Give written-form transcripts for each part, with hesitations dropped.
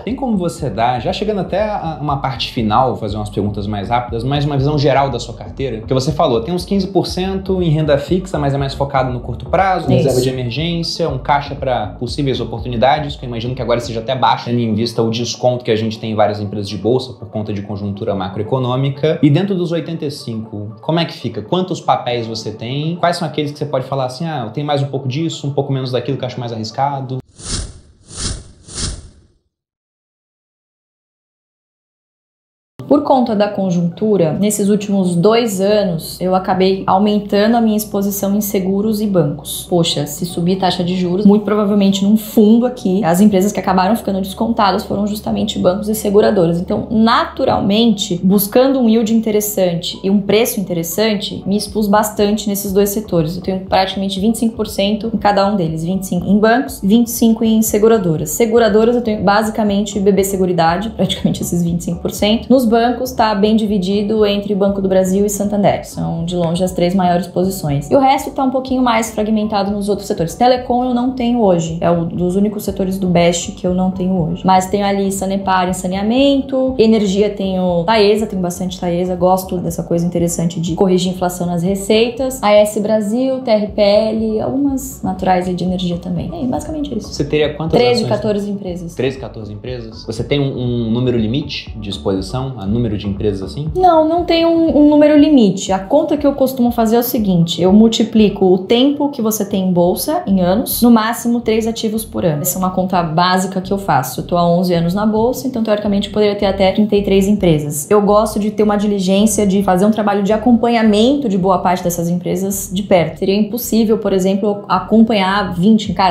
Tem como você dar, já chegando até a uma parte final, fazer umas perguntas mais rápidas, mais uma visão geral da sua carteira? Porque você falou, tem uns 15% em renda fixa, mas é mais focado no curto prazo, reserva de emergência, um caixa para possíveis oportunidades, que eu imagino que agora seja até baixo, tendo em vista o desconto que a gente tem em várias empresas de bolsa por conta de conjuntura macroeconômica. E dentro dos 85, como é que fica? Quantos papéis você tem? Quais são aqueles que você pode falar assim, eu tenho mais um pouco disso, um pouco menos daquilo que eu acho mais arriscado? Por conta da conjuntura, nesses últimos 2 anos, eu acabei aumentando a minha exposição em seguros e bancos. Poxa, se subir taxa de juros, muito provavelmente num fundo aqui, as empresas que acabaram ficando descontadas foram justamente bancos e seguradoras. Então, naturalmente, buscando um yield interessante e um preço interessante, me expus bastante nesses 2 setores. Eu tenho praticamente 25% em cada um deles, 25% em bancos, 25% em seguradoras. Seguradoras eu tenho basicamente BB Seguridade, praticamente esses 25%. Nos bancos está bem dividido entre Banco do Brasil e Santander, são de longe as 3 maiores posições. E o resto está um pouquinho mais fragmentado nos outros setores. Telecom eu não tenho hoje, é um dos únicos setores do Best que eu não tenho hoje. Mas tenho ali Sanepar em saneamento, energia tenho Taesa, tenho bastante Taesa, gosto dessa coisa interessante de corrigir inflação nas receitas. AS Brasil, TRPL, algumas naturais de energia também. É basicamente isso. Você teria quantas 13, ações? 14 empresas. 13, 14 empresas? Você tem um número limite de exposição? Número de empresas assim? Não tem um número limite. A conta que eu costumo fazer é o seguinte, eu multiplico o tempo que você tem em bolsa, em anos, no máximo 3 ativos por ano. Essa é uma conta básica que eu faço. Eu tô há 11 anos na bolsa, então teoricamente eu poderia ter até 33 empresas. Eu gosto de ter uma diligência, de fazer um trabalho de acompanhamento de boa parte dessas empresas de perto. Seria impossível, por exemplo, acompanhar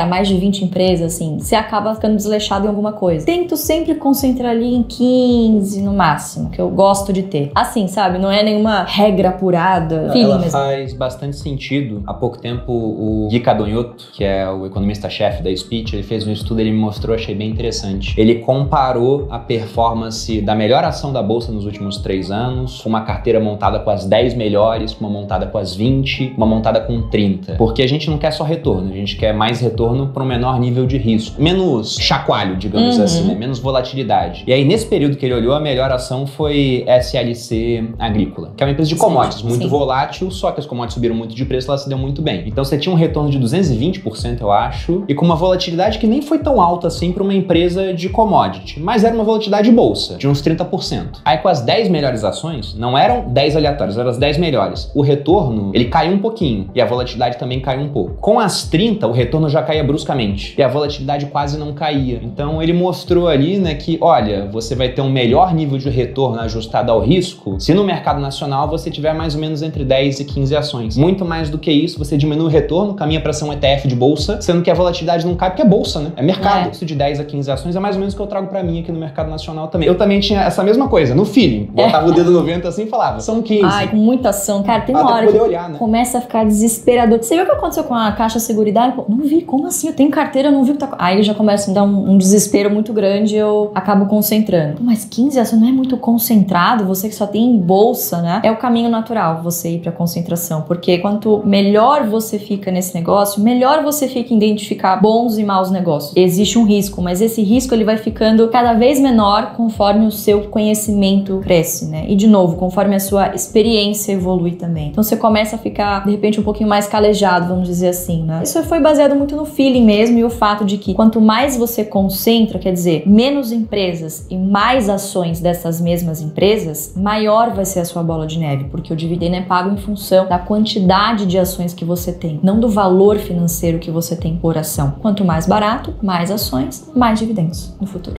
mais de 20 empresas, assim. Você acaba ficando desleixado em alguma coisa. Tento sempre concentrar ali em 15 no máximo, que eu gosto de ter. Assim, sabe? Não é nenhuma regra apurada. Ela faz bastante sentido. Há pouco tempo, o Gui Cadonhoto, que é o economista-chefe da Speech, ele fez um estudo, ele me mostrou, achei bem interessante. Ele comparou a performance da melhor ação da bolsa nos últimos 3 anos, com uma carteira montada com as 10 melhores, com uma montada com as 20, uma montada com 30. Porque a gente não quer só retorno, a gente quer mais retorno para um menor nível de risco. Menos chacoalho, digamos assim, né? Menos volatilidade. E aí, nesse período que ele olhou, a melhor ação foi SLC Agrícola, que é uma empresa de commodities, muito volátil, só que as commodities subiram muito de preço, ela se deu muito bem. Então você tinha um retorno de 220%, eu acho, e com uma volatilidade que nem foi tão alta assim para uma empresa de commodity, mas era uma volatilidade de bolsa, de uns 30%. Aí com as 10 melhores ações, não eram 10 aleatórias, eram as 10 melhores. O retorno, ele caiu um pouquinho, e a volatilidade também caiu um pouco. Com as 30, o retorno já caía bruscamente, e a volatilidade quase não caía. Então ele mostrou ali, né, que, olha, você vai ter um melhor nível de retorno ajustado ao risco se no mercado nacional você tiver mais ou menos entre 10 e 15 ações. Muito mais do que isso, você diminui o retorno, caminha para ser um ETF de bolsa, sendo que a volatilidade não cai porque é bolsa, né? É mercado. Isso de 10 a 15 ações é mais ou menos o que eu trago para mim aqui no mercado nacional também. Eu também tinha essa mesma coisa, no feeling. Botava o dedo no vento assim e falava, são 15. Ai, com muita ação. Cara, tem uma hora que olhar, né? Começa a ficar desesperador. Você viu o que aconteceu com a Caixa Seguridade? Pô, não vi, como assim? Eu tenho carteira, eu não vi o que tá... Aí já começa a me dar um desespero muito grande e eu acabo concentrando. Pô, mas 15 ações não é muito concentrado? Você que só tem em bolsa, né? É o caminho natural você ir pra concentração, porque quanto melhor você fica nesse negócio, melhor você fica em identificar bons e maus negócios. Existe um risco, mas esse risco ele vai ficando cada vez menor conforme o seu conhecimento cresce, né? E de novo, conforme a sua experiência evolui também. Então você começa a ficar, de repente, um pouquinho mais calejado, vamos dizer assim, né? Isso foi baseado muito no feeling mesmo e o fato de que quanto mais você concentra, quer dizer, menos empresas e mais ações dessas mesmas empresas, maior vai ser a sua bola de neve, porque o dividendo é pago em função da quantidade de ações que você tem, não do valor financeiro que você tem por ação. Quanto mais barato, mais ações, mais dividendos no futuro.